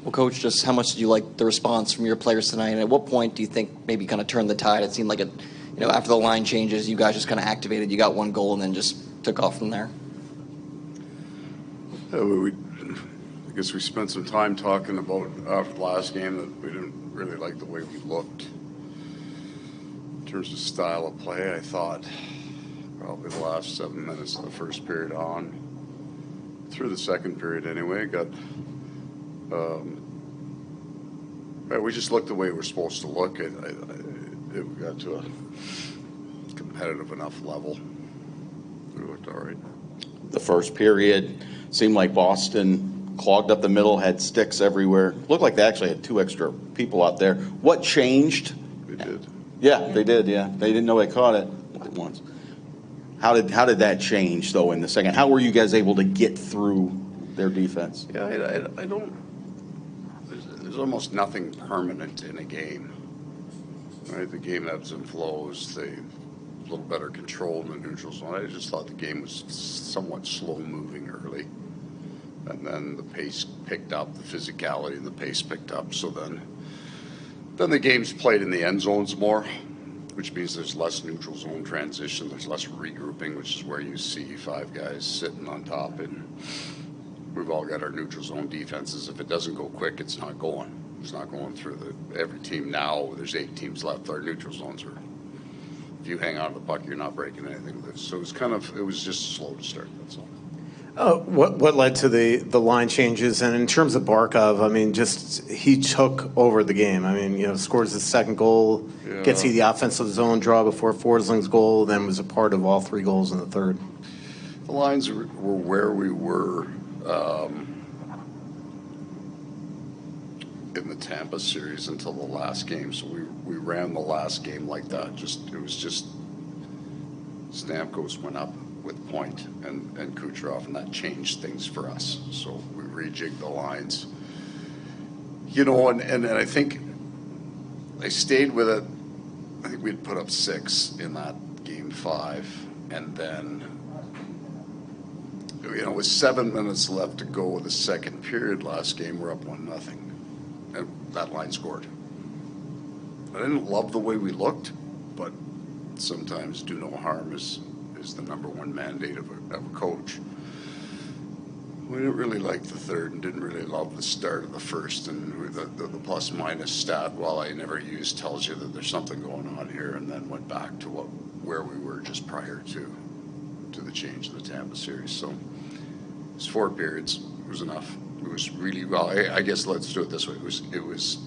Well, Coach, just how much did you like the response from your players tonight? And at what point do you think maybe kind of turned the tide? It seemed like after the line changes, you guys just kind of activated. You got one goal and then just took off from there. I guess we spent some time talking about after the last game that we didn't really like the way we looked. In terms of style of play, I thought probably the last 7 minutes of the first period on, through the second period anyway, we just looked the way we're supposed to look. We got to a competitive enough level. We looked all right. The first period seemed like Boston clogged up the middle, had sticks everywhere. Looked like they actually had 2 extra people out there. What changed? They did. Yeah, they did, yeah. They didn't know they caught it once. How did that change, though, in the second? How were you guys able to get through their defense? Yeah, I don't... There's almost nothing permanent in a game. Right? The game ebbs and flows. They a little better control in the neutral zone. I just thought the game was somewhat slow-moving early. And then the pace picked up, the physicality and the pace picked up. So then the game's played in the end zones more, which means there's less neutral zone transition, there's less regrouping, which is where you see 5 guys sitting on top. And we've all got our neutral zone defenses. If it doesn't go quick, it's not going. It's not going through every team now. There's 8 teams left. Our neutral zones are, if you hang on to the puck, you're not breaking anything loose. So it was just slow to start, that's all. What led to the line changes? And in terms of Barkov, I mean, just he took over the game. I mean, scores his second goal, gets you the offensive zone draw before Forsling's goal, then was a part of all 3 goals in the third. The lines were where we were in the Tampa series until the last game. So we ran the last game like that. It was just Stamkos went up with Point and Kucherov, and that changed things for us. So we rejigged the lines. And I think I stayed with it. I think we'd put up 6 in that game 5, and then with 7 minutes left to go with the second period last game, we're up 1-0, and that line scored. I didn't love the way we looked, but sometimes do no harm is the number one mandate of a coach. We didn't really like the third and didn't really love the start of the first, and the plus-minus stat, while I never used, tells you that there's something going on here, and then went back to where we were just prior to the change of the Tampa series. So it was 4 periods. It was enough. It was really well. I guess let's do it this way. It was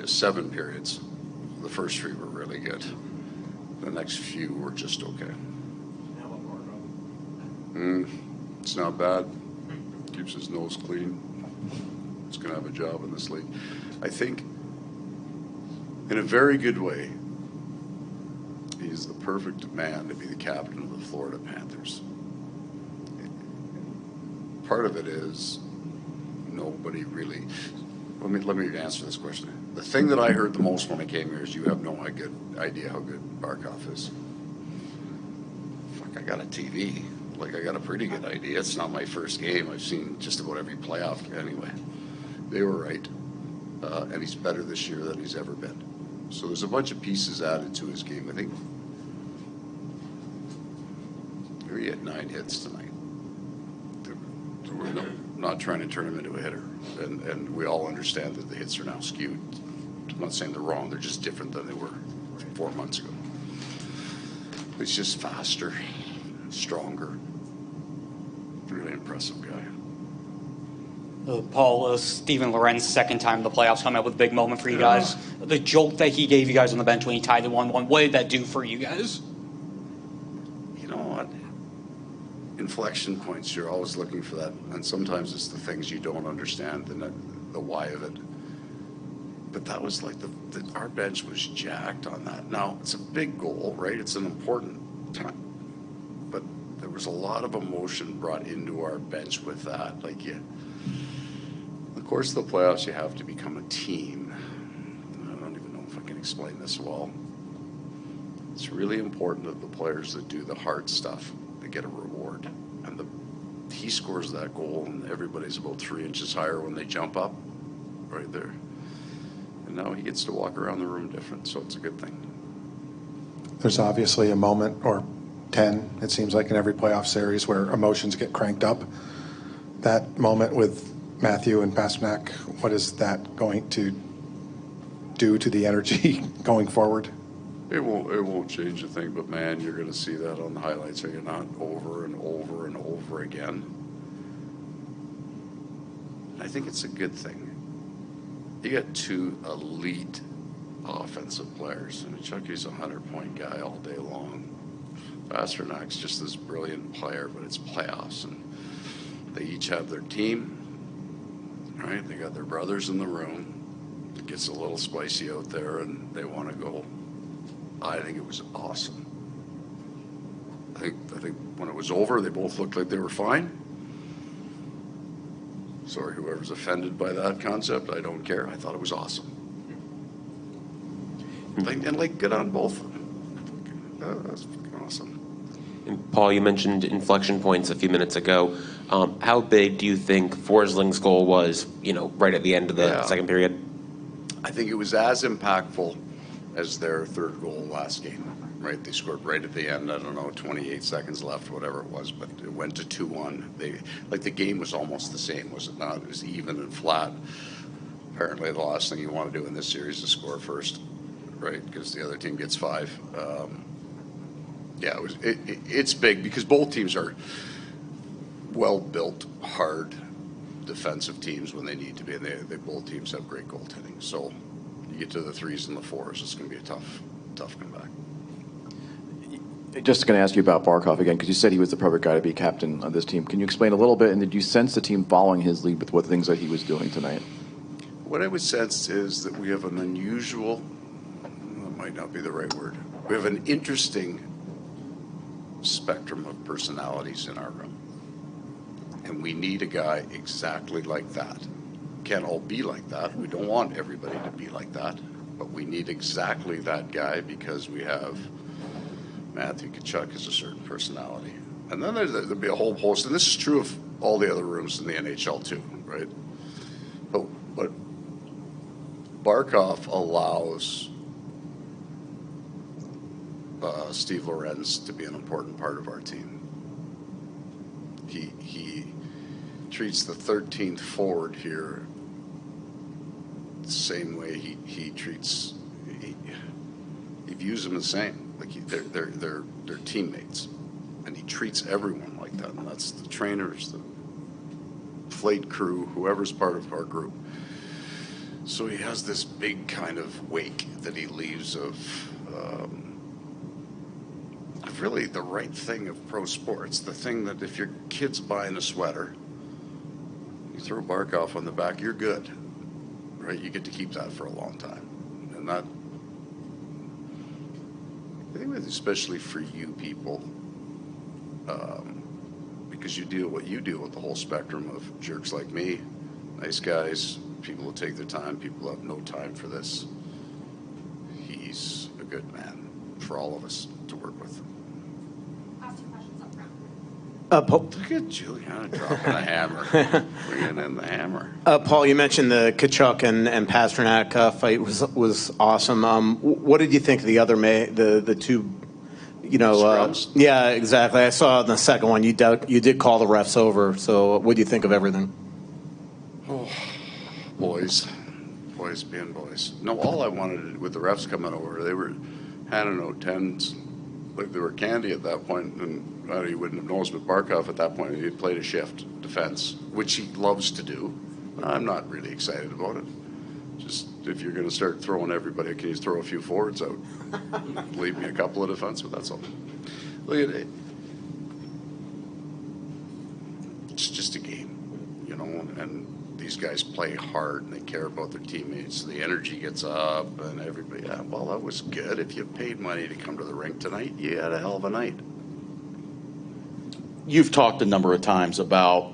7 periods. The first 3 were really good. The next few were just okay. It's not bad. Keeps his nose clean. He's going to have a job in this league. I think, in a very good way, he's the perfect man to be the captain of the Florida Panthers. Part of it is nobody really... Let me answer this question. The thing that I heard the most when I came here is you have no idea how good Barkov is. Fuck, I got a TV. I got a pretty good idea. It's not my first game. I've seen just about every playoff anyway. They were right. And he's better this year than he's ever been. So there's a bunch of pieces added to his game. I think he had 9 hits tonight. We're not trying to turn him into a hitter. And we all understand that the hits are now skewed. I'm not saying they're wrong. They're just different than they were 4 months ago. He's just faster, stronger. Really impressive guy. Paul, Steven Lorenz, second time in the playoffs, coming up with a big moment for you guys. The jolt that he gave you guys on the bench when he tied the 1-1, what did that do for you guys? You know what? Inflection points, you're always looking for that. And sometimes it's the things you don't understand, the why of it. But that was like our bench was jacked on that. Now, it's a big goal, right? It's an important time. But there was a lot of emotion brought into our bench with that. Of course, the playoffs, you have to become a team. I don't even know if I can explain this well. It's really important that the players that do the hard stuff, they get a reward. And he scores that goal, and everybody's about 3 inches higher when they jump up right there. And now he gets to walk around the room different, so it's a good thing. There's obviously a moment, or 10, it seems like, in every playoff series where emotions get cranked up. That moment with Matthew and Pasternak, what is that going to do to the energy going forward? It won't change a thing, but man, you're going to see that on the highlights, are you not? Over and over and over again. I think it's a good thing. You got 2 elite offensive players. I mean, Chucky's a 100-point guy all day long. Pasternak's just this brilliant player, but it's playoffs, and they each have their team, right? They got their brothers in the room. It gets a little spicy out there, and they want to go. I think it was awesome. I think when it was over, they both looked like they were fine. Sorry, whoever's offended by that concept, I don't care. I thought it was awesome. And good on both of them. That's fucking awesome. And Paul, you mentioned inflection points a few minutes ago. How big do you think Forsling's goal was, right at the end of the second period? I think it was as impactful as their third goal last game, right? They scored right at the end, 28 seconds left, whatever it was, but it went to 2-1. The game was almost the same, was it not? It was even and flat. Apparently the last thing you want to do in this series is score first, right? Because the other team gets 5. It's big because both teams are well-built, hard defensive teams when they need to be, and they both teams have great goaltending. So you get to the 3s and the 4s, it's going to be a tough comeback. Just going to ask you about Barkov again, because you said he was the perfect guy to be captain of this team. Can you explain a little bit, and did you sense the team following his lead with what things that he was doing tonight? What I would sense is that we have an unusual, that might not be the right word, we have an interesting spectrum of personalities in our room. And we need a guy exactly like that. Can't all be like that. We don't want everybody to be like that. But we need exactly that guy because we have Matthew Tkachuk has a certain personality. And then there'll be a whole host, and this is true of all the other rooms in the NHL too, right? But Barkov allows Steve Lorenz to be an important part of our team. He treats the 13th forward here the same way he treats. He views them the same. Like they're teammates, and he treats everyone like that. And that's the trainers, the flight crew, whoever's part of our group. So he has this big kind of wake that he leaves of really the right thing of pro sports. The thing that if your kid's buying a sweater, you throw Barkov on the back, you're good, right? You get to keep that for a long time. And that, I think especially for you people, because you deal with the whole spectrum of jerks like me, nice guys, people who take their time, people who have no time for this. He's a good man for all of us to work with. Look at Juliana dropping the hammer, bringing in the hammer. Paul, you mentioned the Tkachuk and Pasternak fight was awesome. What did you think of the other the two? Yeah, exactly. I saw in the second one you did call the refs over. So what do you think of everything? Oh, boys being boys. No, all I wanted with the refs coming over, they were handing out 10s like they were candy at that point, and you wouldn't have noticed, but Barkov at that point, he played a shift defense, which he loves to do. I'm not really excited about it. Just if you're going to start throwing everybody, can you throw a few forwards out? Leave me a couple of defensemen, that's all. Look at it. It's just a game, and these guys play hard and they care about their teammates. The energy gets up and everybody, well, that was good. If you paid money to come to the rink tonight, you had a hell of a night. You've talked a number of times about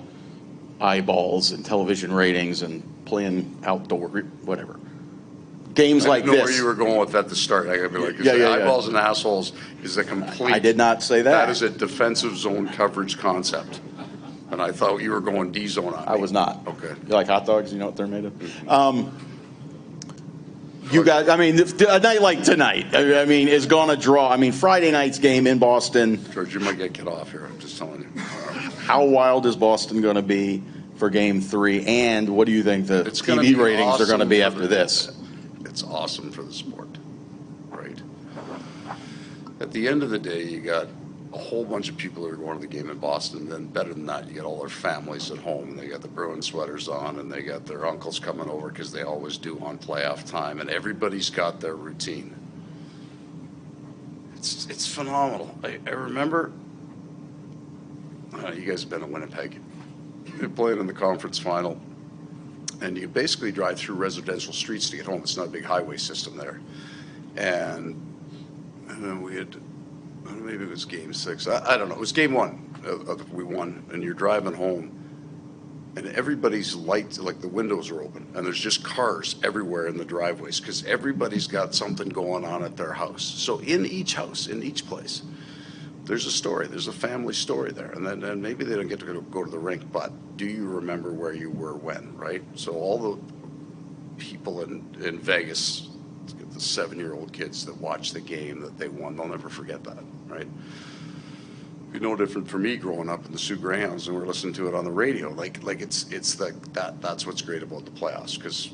eyeballs and television ratings and playing outdoor, whatever. Games like this. I know where you were going with that at the start. I gotta be like, eyeballs and assholes is a complete. I did not say that. That is a defensive zone coverage concept. And I thought you were going D-zone on me. I was not. Okay. You like hot dogs? You know what they're made of? You guys, I mean, a night like tonight, I mean, is going to draw. I mean, Friday night's game in Boston. George, you might get cut off here. I'm just telling you. How wild is Boston going to be for Game 3? And what do you think the It's gonna TV be ratings are going to awesome be for after the- this? It's awesome for the sport, right? At the end of the day, you got a whole bunch of people who are going to the game in Boston. Then better than that, you got all their families at home. And they got the Bruins sweaters on, and they got their uncles coming over because they always do on playoff time. And everybody's got their routine. It's phenomenal. I remember, you guys have been to Winnipeg. They played in the conference final. And you basically drive through residential streets to get home. It's not a big highway system there. And then we had, maybe it was game 6. I don't know. It was game 1. We won. And you're driving home. And everybody's lights, like the windows are open. And there's just cars everywhere in the driveways because everybody's got something going on at their house. So in each house, in each place, there's a story. There's a family story there. And then maybe they don't get to go to the rink, but do you remember where you were when, right? So all the people in Vegas, the 7-year-old kids that watch the game that they won, they'll never forget that, right? It'd be no different for me growing up in the Sioux Greyhounds and we're listening to it on the radio. Like that's what's great about the playoffs because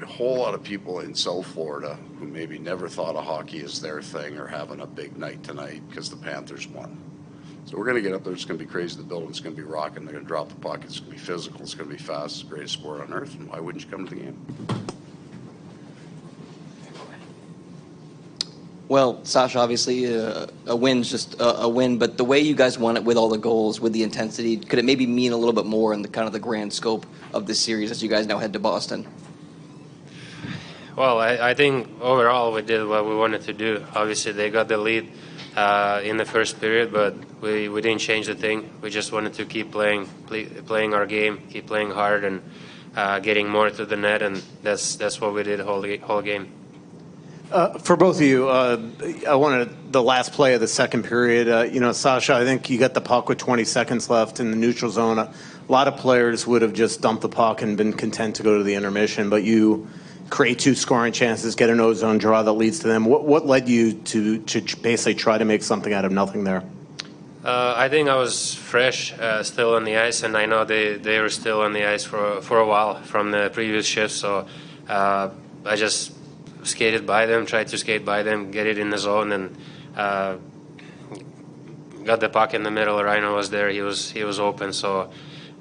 a whole lot of people in South Florida who maybe never thought of hockey as their thing are having a big night tonight because the Panthers won. So we're going to get up there. It's going to be crazy. The building's going to be rocking. They're going to drop the puck. It's going to be physical. It's going to be fast. It's the greatest sport on earth. And why wouldn't you come to the game? Well, Sasha, obviously a win's just a win, but the way you guys won it with all the goals, with the intensity, could it maybe mean a little bit more in the kind of the grand scope of this series as you guys now head to Boston? Well, I think overall we did what we wanted to do. Obviously, they got the lead in the first period, but we didn't change the thing. We just wanted to keep playing our game, keep playing hard, and getting more to the net, and that's what we did the whole game. For both of you, I wanted the last play of the second period. Sasha, I think you got the puck with 20 seconds left in the neutral zone. A lot of players would have just dumped the puck and been content to go to the intermission, but you create 2 scoring chances, get an O-zone draw that leads to them. What led you to basically try to make something out of nothing there? I think I was fresh, still on the ice, and I know they were still on the ice for a while from the previous shift, so I just skated by them, tried to skate by them, get it in the zone, and got the puck in the middle. Rhino was there, he was open, so,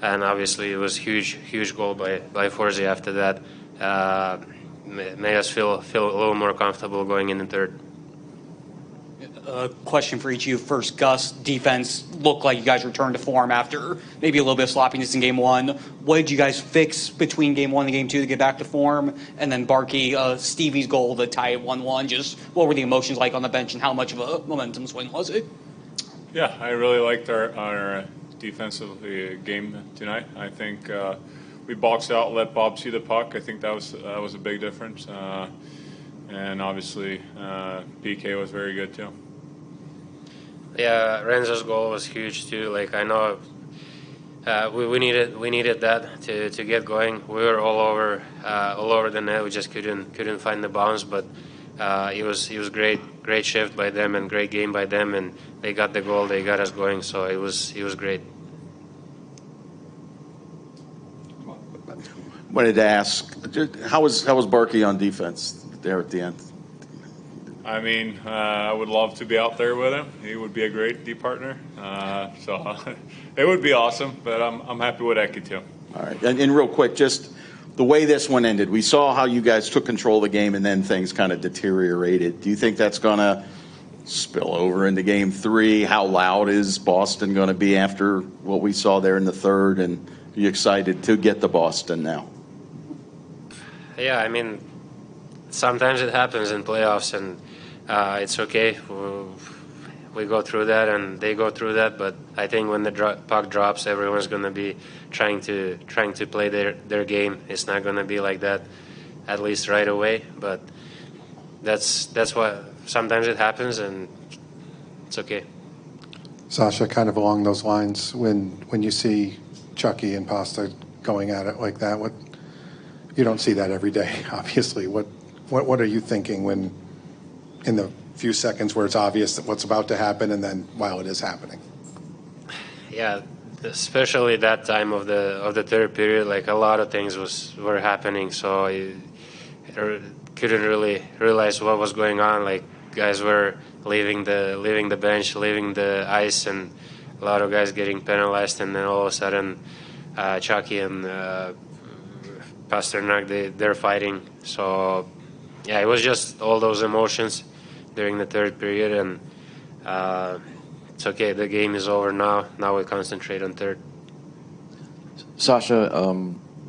and obviously it was huge goal by Forsling after that. Made us feel a little more comfortable going in the third. Question for each of you. First, Gus, defense looked like you guys returned to form after maybe a little bit of sloppiness in game 1. What did you guys fix between game 1 and game 2 to get back to form? And then Barkey, Stevie's goal to tie it 1-1. Just what were the emotions like on the bench and how much of a momentum swing was it? Yeah, I really liked our defensive game tonight. I think we boxed out, let Bob see the puck. I think that was a big difference. And obviously, PK was very good too. Yeah, Renzo's goal was huge too. Like I know, we needed that to get going. We were all over the net. We just couldn't find the bounce. But it was great shift by them and great game by them. And they got the goal. They got us going. So it was great. Wanted to ask, how was Barkey on defense there at the end? I mean, I would love to be out there with him. He would be a great D partner. So it would be awesome, but I'm happy with Eki too. All right. And real quick, just the way this one ended, we saw how you guys took control of the game and then things kind of deteriorated. Do you think that's going to spill over into game 3? How loud is Boston going to be after what we saw there in the third? And are you excited to get to Boston now? Yeah, I mean, sometimes it happens in playoffs, and it's okay. We go through that, and they go through that. But I think when the puck drops, everyone's going to be trying to play their game. It's not going to be like that, at least right away. But that's what sometimes it happens, and it's okay. Sasha, kind of along those lines, when you see Chucky and Pasta going at it like that, you don't see that every day, obviously. What are you thinking when, in the few seconds where it's obvious that what's about to happen, and then while it is happening? Yeah, especially that time of the third period, like a lot of things were happening, so I couldn't really realize what was going on. Like guys were leaving the bench, leaving the ice, and a lot of guys getting penalized, and then all of a sudden, Chucky and Pasternak, they're fighting. So yeah, it was just all those emotions during the third period, and it's okay. The game is over now. Now we concentrate on third. Sasha,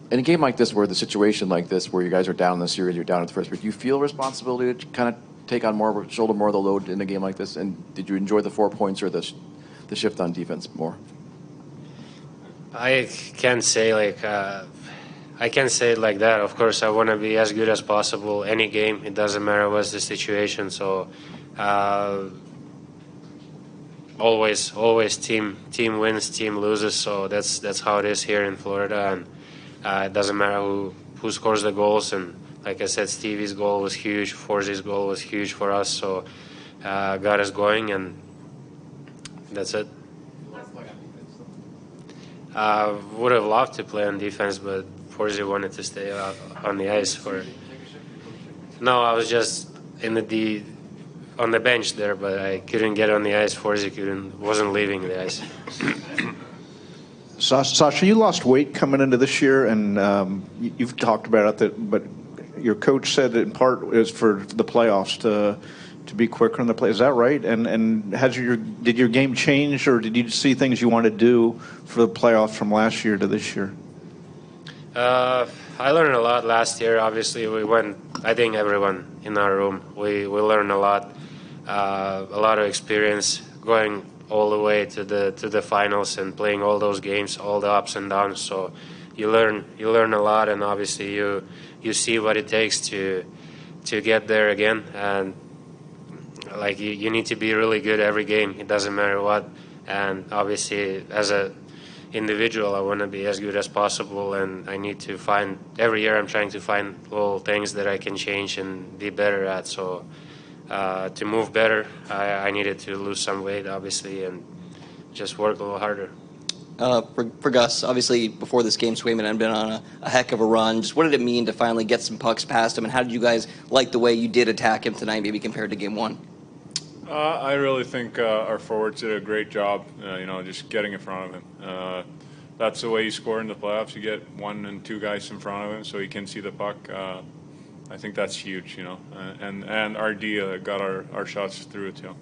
in a game like this, where the situation like this, where you guys are down in the series, you're down at the first period, do you feel responsibility to kind of take on shoulder more of the load in a game like this? And did you enjoy the 4 points or the shift on defense more? I can't say I can't say it like that. Of course, I want to be as good as possible any game. It doesn't matter what's the situation. So always team wins, team loses. So that's how it is here in Florida, and it doesn't matter who scores the goals. And like I said, Stevie's goal was huge. Forzy's goal was huge for us. So got us going, and that's it. Would have loved to play on defense, but Forsy wanted to stay on the ice for it. No, I was just on the bench there, but I couldn't get on the ice. Forsy wasn't leaving the ice. Sasha, you lost weight coming into this year, and you've talked about it, but your coach said in part it was for the playoffs to be quicker in the play. Is that right? And did your game change, or did you see things you want to do for the playoffs from last year to this year? I learned a lot last year. Obviously, I think everyone in our room, we learned a lot of experience going all the way to the finals and playing all those games, all the ups and downs. So you learn a lot, and obviously you see what it takes to get there again. And like you need to be really good every game. It doesn't matter what. And obviously, as a individual, I want to be as good as possible, and I need to find every year. I'm trying to find little things that I can change and be better at. So to move better, I needed to lose some weight, obviously, and just work a little harder. For Gus, obviously before this game, Swayman had been on a heck of a run. Just what did it mean to finally get some pucks past him, and how did you guys like the way you did attack him tonight, maybe compared to game one? I really think our forwards did a great job, just getting in front of him. That's the way you score in the playoffs. You get 1 and 2 guys in front of him so he can see the puck. I think that's huge, and our D got our shots through it, too.